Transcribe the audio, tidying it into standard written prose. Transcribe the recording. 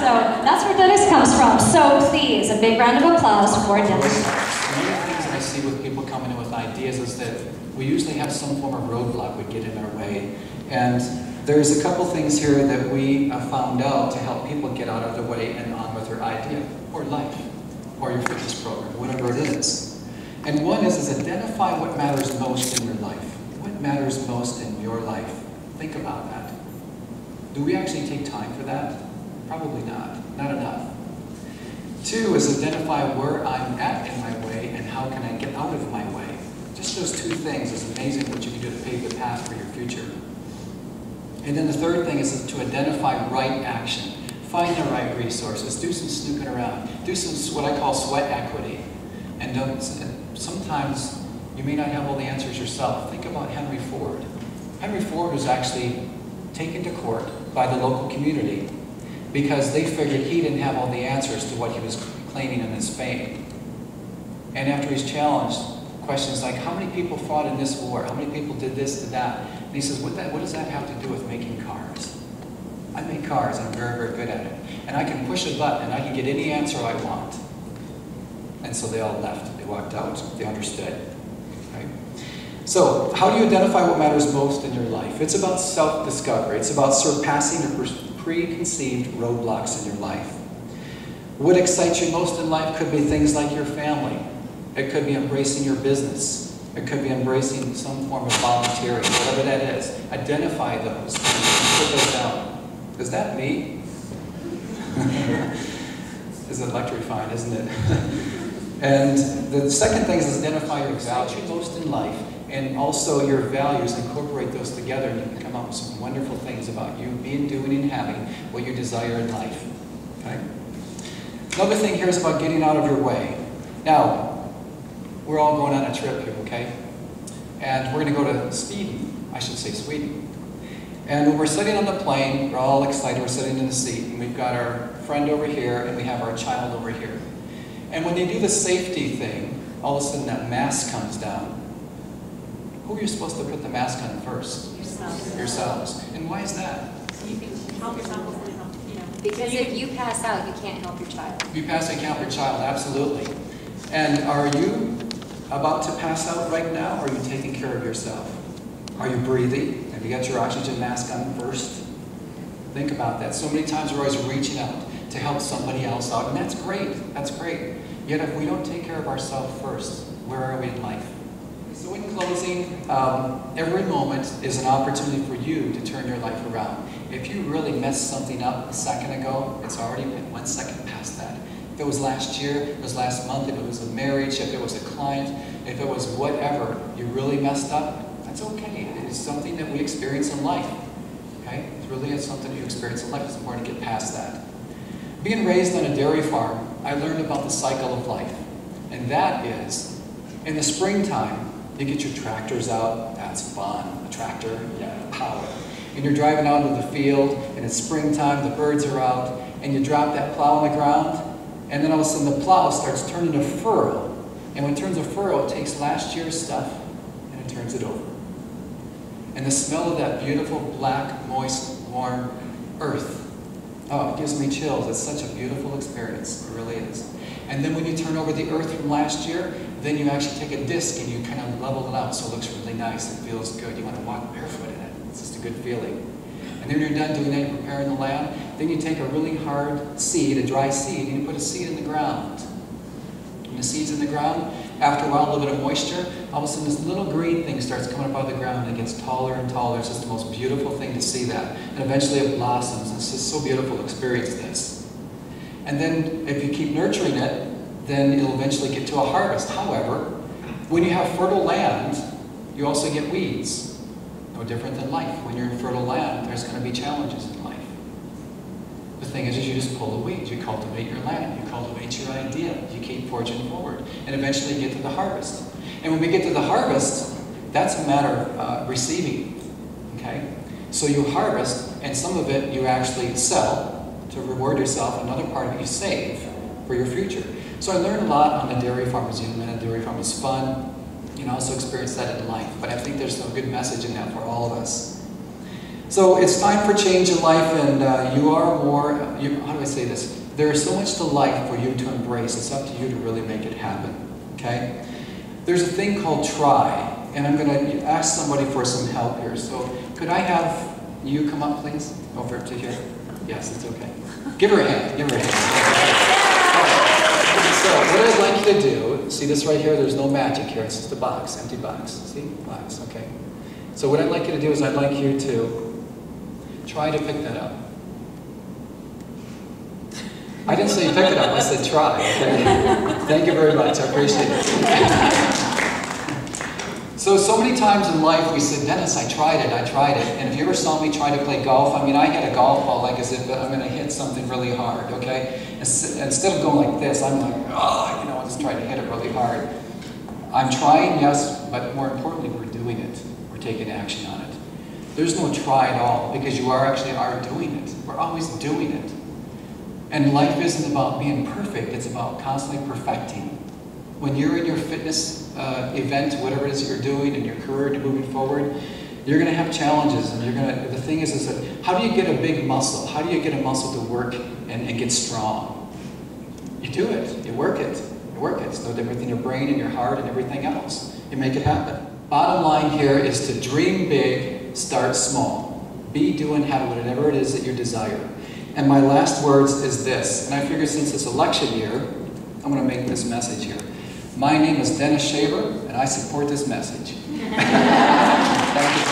So that's where Dennis comes from. So please, a big round of applause for Dennis. One of the things that I see with people coming in with ideas is that we usually have some form of roadblock would get in our way. And there's a couple things here that we found out to help people get out of their way and on with their idea, or life, or your fitness program, whatever it is. And one is identify what matters most in your life. What matters most in your life? Think about that. Do we actually take time for that? Probably not. Not enough. Two is identify where I'm at in my way and how can I get out of my way. Just those two things is amazing what you can do to pave the path for your future. And then the third thing is to identify right action. Find the right resources. Do some snooping around. Do some what I call sweat equity. And sometimes you may not have all the answers yourself. Think about Henry Ford. Henry Ford was actually taken to court by the local community because they figured he didn't have all the answers to what he was claiming in his fame. And after he's challenged, questions like, how many people fought in this war? How many people did this, did that? And he says, what does that have to do with making cars? I make cars, I'm very, very good at it. And I can push a button and I can get any answer I want. And so they all left. They walked out. They understood. Right? So, how do you identify what matters most in your life? It's about self-discovery. It's about surpassing the preconceived roadblocks in your life. What excites you most in life could be things like your family. It could be embracing your business. It could be embracing some form of volunteering, whatever that is. Identify those and put those down. Is that me? It's electrifying, isn't it? And the second thing is identify your values most in life, and also your values. Incorporate those together, and you can come up with some wonderful things about you being, doing, and having what you desire in life. Okay? Another thing here is about getting out of your way. Now, we're all going on a trip here, okay? And we're going to go to Sweden. I should say Sweden. And when we're sitting on the plane, we're all excited. We're sitting in the seat, and we've got our friend over here, and we have our child over here. And when they do the safety thing, all of a sudden that mask comes down. Who are you supposed to put the mask on first? Yourselves. Yourselves. And why is that? So you can help yourself before you help, you know. Because if you pass out, you can't help your child. If you pass out, you can't help your child, absolutely. And are you about to pass out right now, or are you taking care of yourself? Are you breathing? Have you got your oxygen mask on first? Think about that. So many times we're always reaching out to help somebody else out, and that's great. That's great. Yet if we don't take care of ourselves first, where are we in life? So in closing, every moment is an opportunity for you to turn your life around. If you really messed something up a second ago, it's already been 1 second past that. If it was last year, if it was last month, if it was a marriage, if it was a client, if it was whatever, you really messed up, that's okay. It is something that we experience in life. Okay? It's really something that you experience in life. It's important to get past that. Being raised on a dairy farm, I learned about the cycle of life. And that is, in the springtime, you get your tractors out. That's fun. A tractor, yeah, power. And you're driving out into the field, and it's springtime, the birds are out, and you drop that plow on the ground, and then all of a sudden the plow starts turning a furrow. And when it turns a furrow, it takes last year's stuff, and it turns it over. And the smell of that beautiful, black, moist, warm earth, oh, it gives me chills. It's such a beautiful experience. It really is. And then when you turn over the earth from last year, then you actually take a disc and you kind of level it out so it looks really nice. It feels good. You want to walk barefoot in it. It's just a good feeling. And then when you're done doing that, you're preparing the land, then you take a really hard seed, a dry seed, and you put a seed in the ground. When the seed's in the ground, after a while, a little bit of moisture, all of a sudden this little green thing starts coming up out of the ground and it gets taller and taller. It's just the most beautiful thing to see that. And eventually it blossoms. It's just so beautiful to experience this. And then if you keep nurturing it, then it'll eventually get to a harvest. However, when you have fertile land, you also get weeds. No different than life. When you're in fertile land, there's going to be challenges in life. The thing is you just pull the weeds. You cultivate your land. You cultivate your idea. You keep forging forward. And eventually you get to the harvest. And when we get to the harvest, that's a matter of receiving. Okay? So you harvest, and some of it you actually sell to reward yourself. Another part of it you save for your future. So I learned a lot on the dairy farm. As you know, the dairy farm was fun. You can also experience that in life. But I think there's some good message in that for all of us. So it's time for change in life, and you are more, how do I say this? There is so much to life for you to embrace. It's up to you to really make it happen, okay? There's a thing called try, and I'm going to ask somebody for some help here. So could I have you come up, please, over to here? Yes, it's okay. Give her a hand, give her a hand. Right. So what I'd like you to do, see this right here? There's no magic here. It's just a box, empty box. See? Box, okay. So what I'd like you to do is I'd like you to try to pick that up. I didn't say pick it up, I said try. Okay? Thank you very much, I appreciate it. So many times in life we said, Dennis, I tried it. And if you ever saw me try to play golf, I mean, I had a golf ball like as if I'm going to hit something really hard, okay? Instead of going like this, I'm like, oh, you know, I'm just trying to hit it really hard. I'm trying, yes, but more importantly, we're doing it. We're taking action on it. There's no try at all, because you are doing it. We're always doing it. And life isn't about being perfect, it's about constantly perfecting. When you're in your fitness event, whatever it is that you're doing in your career and moving forward, you're going to have challenges, and the thing is that how do you get a big muscle? How do you get a muscle to work and get strong? You do it. You work it. You work it. It's no different than your brain and your heart and everything else. You make it happen. Bottom line here is to dream big, start small. Be doing whatever it is that you desire. And my last words is this, and I figure since it's election year, I'm going to make this message here. My name is Dennis Shaver, and I support this message. Thank you.